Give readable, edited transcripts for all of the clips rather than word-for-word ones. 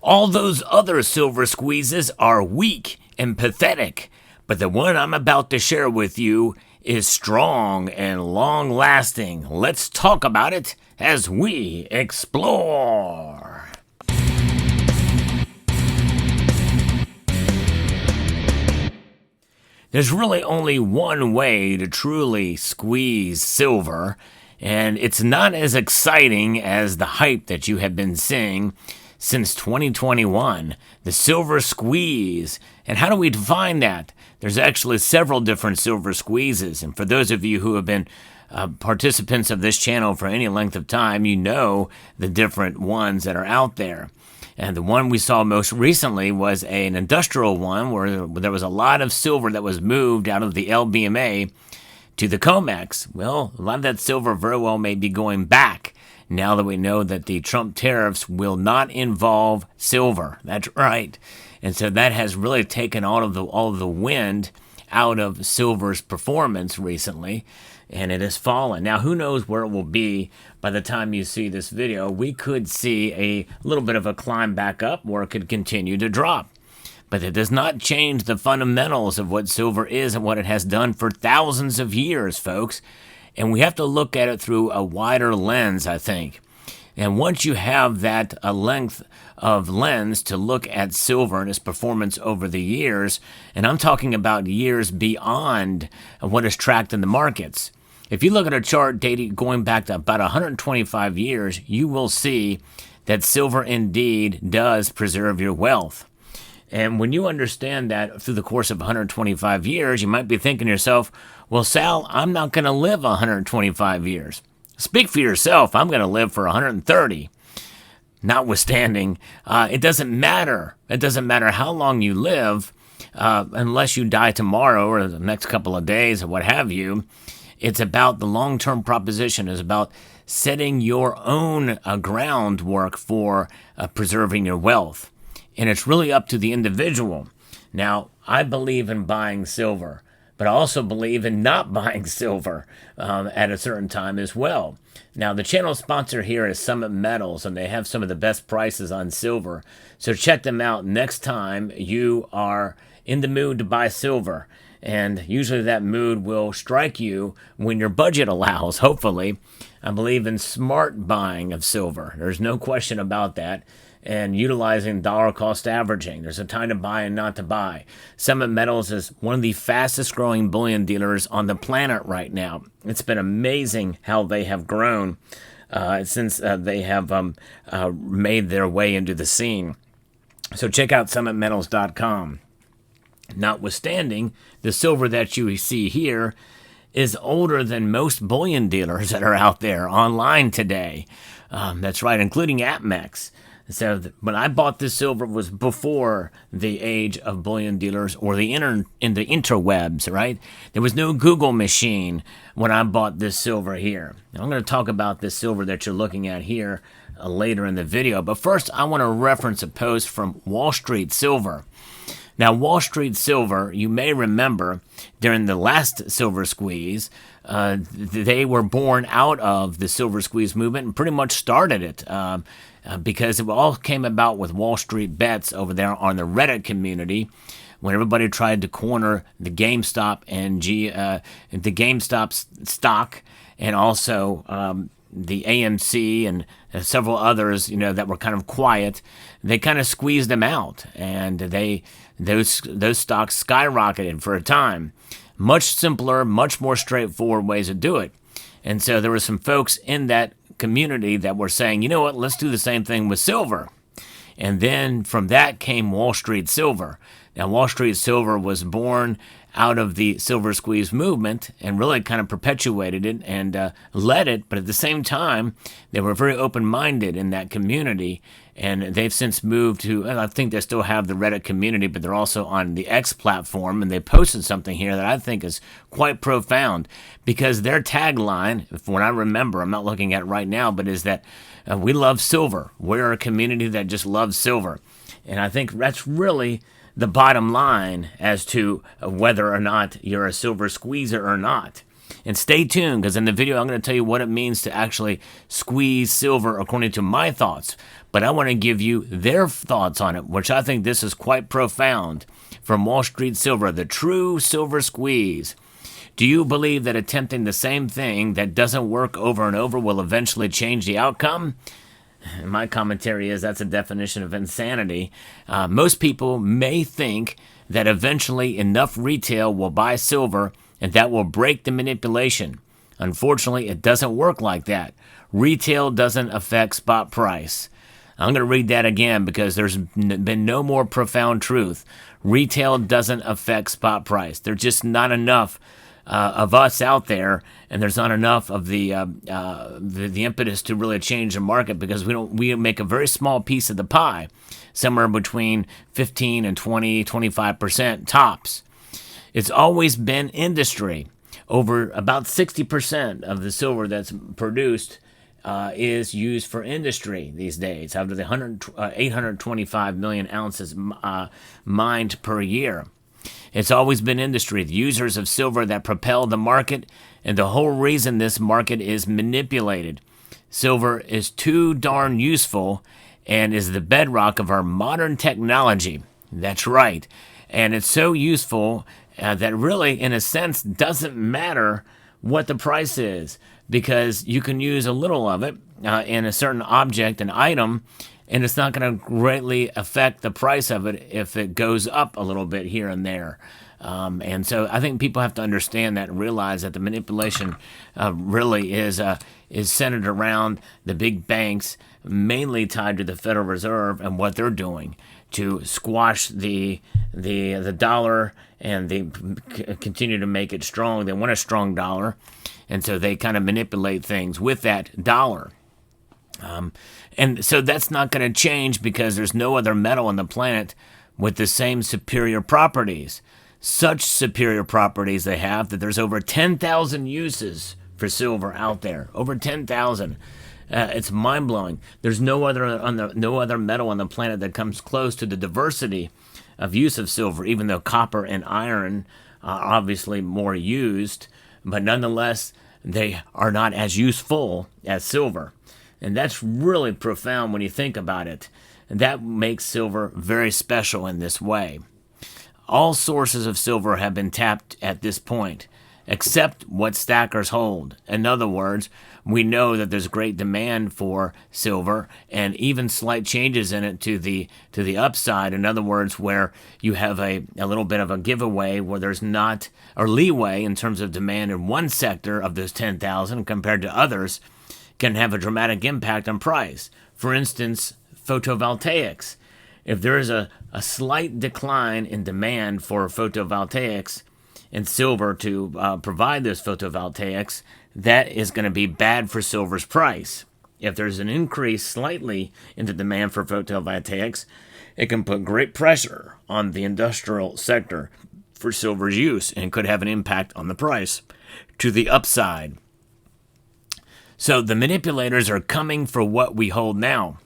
All those other silver squeezes are weak and pathetic, but the one I'm about to share with you is strong and long-lasting. Let's talk about it as we explore. There's really only one way to truly squeeze silver, and it's not as exciting as the hype that you have been seeing since 2021, the silver squeeze. And how do we define that? There's actually several different silver squeezes, and for those of you who have been participants of this channel for any length of time, you know the different ones that are out there. And the one we saw most recently was an industrial one where there was a lot of silver that was moved out of the LBMA to the COMEX. Well, a lot of that silver very well may be going back now that we know that the Trump tariffs will not involve silver. That's right. And so that has really taken all of the wind out of silver's performance recently, and it has fallen. Now, who knows where it will be by the time you see this video. We could see a little bit of a climb back up, or it could continue to drop. But it does not change the fundamentals of what silver is and what it has done for thousands of years, folks. And we have to look at it through a wider lens, I think. And once you have that length of lens to look at silver and its performance over the years, and I'm talking about years beyond what is tracked in the markets. If you look at a chart dating going back to about 125 years, you will see that silver indeed does preserve your wealth. And when you understand that through the course of 125 years, you might be thinking to yourself, well, Sal, I'm not going to live 125 years. Speak for yourself. I'm going to live for 130. Notwithstanding, it doesn't matter. It doesn't matter how long you live, unless you die tomorrow or the next couple of days or what have you. It's about the long-term proposition. It's about setting your own groundwork for preserving your wealth. And it's really up to the individual. Now, I believe in buying silver, but I also believe in not buying silver at a certain time as well. Now, the channel sponsor here is Summit Metals, and they have some of the best prices on silver. So check them out next time you are in the mood to buy silver. And usually that mood will strike you when your budget allows, hopefully. I believe in smart buying of silver. There's no question about that. And utilizing dollar cost averaging. There's a time to buy and not to buy. Summit Metals is one of the fastest growing bullion dealers on the planet right now. It's been amazing how they have grown since they have made their way into the scene. So check out summitmetals.com. Notwithstanding, the silver that you see here is older than most bullion dealers that are out there online today. That's right, including APMEX. So when I bought this silver was before the age of bullion dealers or the interwebs, right? There was no Google machine when I bought this silver here. Now, I'm going to talk about this silver that you're looking at here later in the video. But first, I want to reference a post from Wall Street Silver. Now, Wall Street Silver, you may remember during the last silver squeeze, they were born out of the silver squeeze movement and pretty much started it. Because it all came about with Wall Street bets over there on the Reddit community when everybody tried to corner the GameStop and the GameStop stock and also the AMC and several others, that were kind of quiet. They kind of squeezed them out, and those stocks skyrocketed for a time. Much simpler, much more straightforward ways to do it. And so there were some folks in that community that were saying, you know what, let's do the same thing with silver. And then from that came Wall Street Silver. Now, Wall Street Silver was born out of the silver squeeze movement and really kind of perpetuated it and led it. But at the same time, they were very open-minded in that community. And they've since moved to, I think they still have the Reddit community, but they're also on the X platform. And they posted something here that I think is quite profound because their tagline, from what I remember, I'm not looking at it right now, but is that we love silver. We're a community that just loves silver. And I think that's really the bottom line as to whether or not you're a silver squeezer or not. And stay tuned, because in the video I'm going to tell you what it means to actually squeeze silver according to my thoughts. But I want to give you their thoughts on it, which I think this is quite profound. From Wall Street Silver, the true silver squeeze. Do you believe that attempting the same thing that doesn't work over and over will eventually change the outcome? My commentary is that's a definition of insanity. Most people may think that eventually enough retail will buy silver and that will break the manipulation. Unfortunately, it doesn't work like that. Retail doesn't affect spot price. I'm going to read that again because there's been no more profound truth. Retail doesn't affect spot price. There's just not enough of us out there, and there's not enough of the impetus to really change the market, because we make a very small piece of the pie, somewhere between 15 and 25% tops. It's always been industry. Over about 60% of the silver that's produced is used for industry these days, out of the 825 million ounces mined per year. It's always been industry, the users of silver, that propel the market, and the whole reason this market is manipulated. Silver is too darn useful and is the bedrock of our modern technology. That's right. And it's so useful that really, in a sense, doesn't matter what the price is, because you can use a little of it in a certain object, an item, and it's not going to greatly affect the price of it if it goes up a little bit here and there. And so I think people have to understand that and realize that the manipulation really is centered around the big banks, mainly tied to the Federal Reserve and what they're doing to squash the dollar, and they continue to make it strong. They want a strong dollar, and so they kind of manipulate things with that dollar. And so that's not going to change, because there's no other metal on the planet with the same superior properties. Such superior properties they have that there's over 10,000 uses for silver out there. Over 10,000. It's mind-blowing. There's no other metal on the planet that comes close to the diversity of use of silver, even though copper and iron are obviously more used, but nonetheless, they are not as useful as silver. And that's really profound when you think about it. And that makes silver very special in this way. All sources of silver have been tapped at this point, except what stackers hold. In other words, we know that there's great demand for silver, and even slight changes in it to the upside. In other words, where you have a little bit of a giveaway where there's not, or leeway in terms of demand in one sector of those 10,000 compared to others, can have a dramatic impact on price. For instance, photovoltaics. If there is a slight decline in demand for photovoltaics and silver to provide those photovoltaics, that is going to be bad for silver's price. If there's an increase slightly in the demand for photovoltaics, it can put great pressure on the industrial sector for silver's use and could have an impact on the price to the upside. So the manipulators are coming for what we hold now.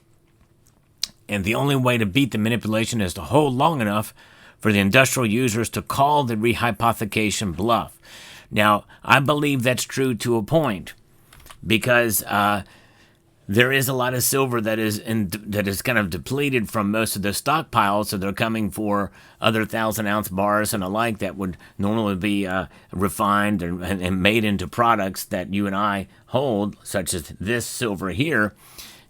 And the only way to beat the manipulation is to hold long enough for the industrial users to call the rehypothecation bluff. Now, I believe that's true to a point, because there is a lot of silver that is kind of depleted from most of the stockpiles, so they're coming for other 1,000-ounce bars and alike that would normally be refined and made into products that you and I hold, such as this silver here.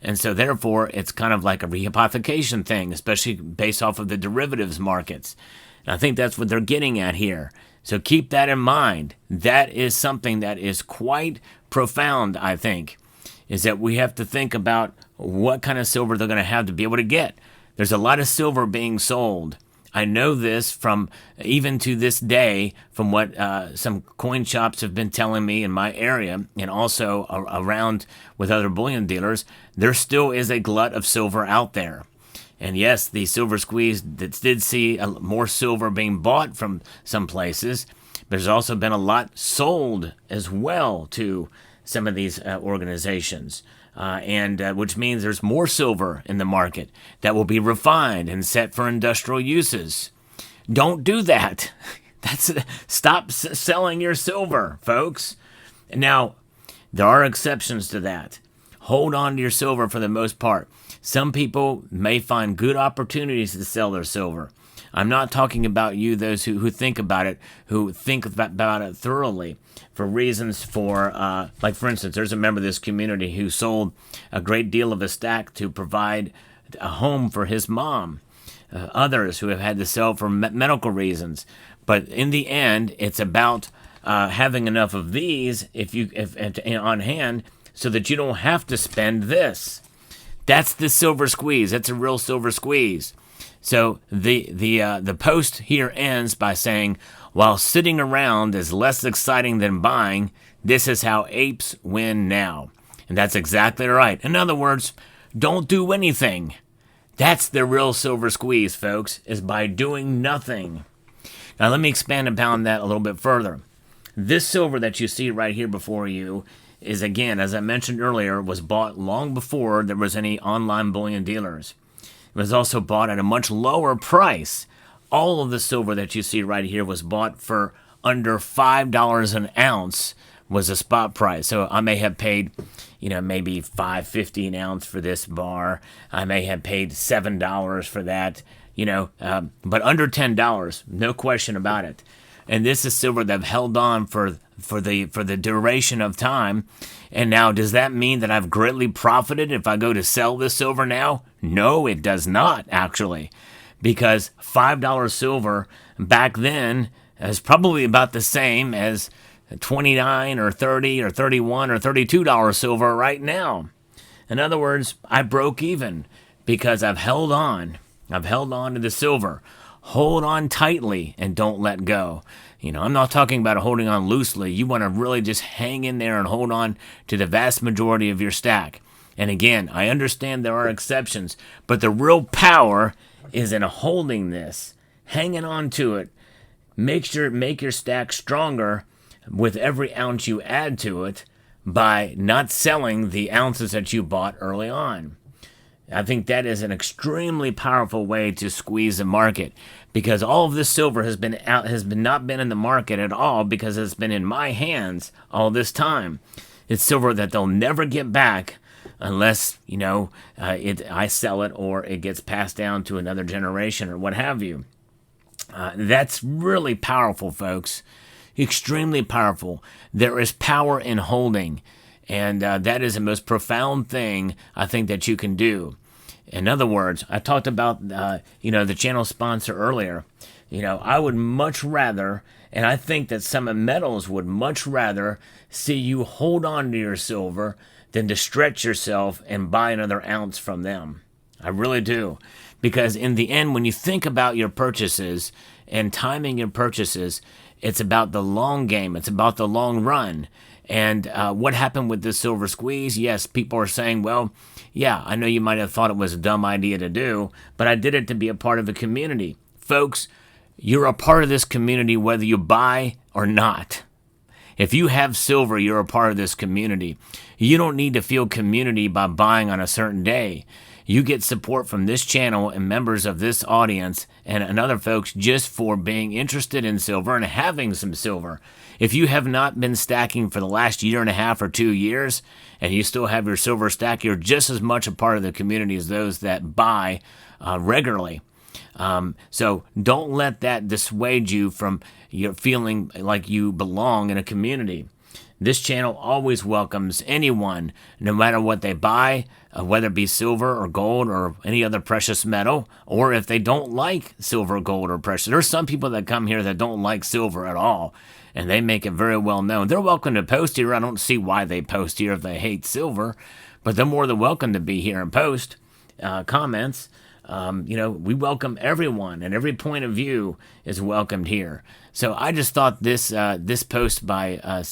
And so therefore, it's kind of like a rehypothecation thing, especially based off of the derivatives markets. And I think that's what they're getting at here. So keep that in mind. That is something that is quite profound, I think, is that we have to think about what kind of silver they're going to have to be able to get. There's a lot of silver being sold. I know this from, even to this day, from what some coin shops have been telling me in my area, and also around with other bullion dealers. There still is a glut of silver out there. And yes, the silver squeeze did see more silver being bought from some places. But there's also been a lot sold as well to some of these organizations. Which means there's more silver in the market that will be refined and set for industrial uses. Don't do that. Stop selling your silver, folks. Now, there are exceptions to that. Hold on to your silver for the most part. Some people may find good opportunities to sell their silver. I'm not talking about you, those who think about it, who think about it thoroughly for reasons like for instance, there's a member of this community who sold a great deal of his stack to provide a home for his mom. Others who have had to sell for medical reasons. But in the end, it's about having enough of these if on hand so that you don't have to spend this. That's the silver squeeze. That's a real silver squeeze. So the post here ends by saying, while sitting around is less exciting than buying, this is how apes win now. And that's exactly right. In other words, don't do anything. That's the real silver squeeze, folks, is by doing nothing. Now let me expand upon that a little bit further. This silver that you see right here before you is, again, as I mentioned earlier, was bought long before there was any online bullion dealers. It was also bought at a much lower price. All of the silver that you see right here was bought for under $5 an ounce was a spot price. So I may have paid, maybe $5.50 an ounce for this bar. I may have paid $7 for that, but under $10, no question about it. And this is silver that I've held on for the duration of time. And now, does that mean that I've greatly profited if I go to sell this silver now? No, it does not, actually. Because $5 silver back then is probably about the same as $29 or $30 or $31 or $32 silver right now. In other words, I broke even because I've held on. I've held on to the silver. Hold on tightly and don't let go. I'm not talking about holding on loosely. You want to really just hang in there and hold on to the vast majority of your stack. And again, I understand there are exceptions, but the real power is in holding this, hanging on to it. Make your stack stronger with every ounce you add to it by not selling the ounces that you bought early on. I think that is an extremely powerful way to squeeze the market, because all of this silver has not been in the market at all, because it's been in my hands all this time. It's silver that they'll never get back unless I sell it or it gets passed down to another generation or what have you. That's really powerful, folks. Extremely powerful. There is power in holding. And that is the most profound thing I think that you can do. In other words, I talked about, the channel sponsor earlier. I would much rather, and I think that some metals would much rather see you hold on to your silver than to stretch yourself and buy another ounce from them. I really do. Because in the end, when you think about your purchases and timing your purchases, it's about the long game. It's about the long run. And what happened with this silver squeeze? Yes, people are saying, well, yeah, I know you might have thought it was a dumb idea to do, but I did it to be a part of a community. Folks, you're a part of this community whether you buy or not. If you have silver, you're a part of this community. You don't need to feel community by buying on a certain day. You get support from this channel and members of this audience and other folks just for being interested in silver and having some silver. If you have not been stacking for the last year and a half or 2 years and you still have your silver stack, you're just as much a part of the community as those that buy regularly. So don't let that dissuade you from your feeling like you belong in a community. This channel always welcomes anyone, no matter what they buy, whether it be silver or gold or any other precious metal, or if they don't like silver, gold, or precious. There's some people that come here that don't like silver at all, and they make it very well known. They're welcome to post here. I don't see why they post here if they hate silver, but they're more than welcome to be here and post comments. We welcome everyone, and every point of view is welcomed here. So I just thought this post by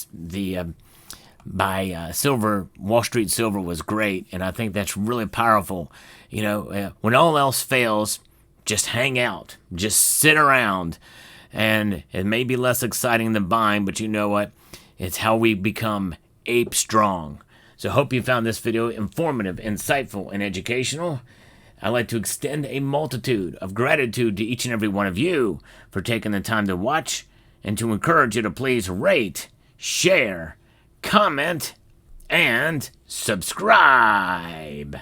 Silver Wall Street Silver was great, and I think that's really powerful. When all else fails, just hang out, just sit around, and it may be less exciting than buying, but you know what? It's how we become ape strong. So I hope you found this video informative, insightful, and educational. I'd like to extend a multitude of gratitude to each and every one of you for taking the time to watch, and to encourage you to please rate, share, comment, and subscribe.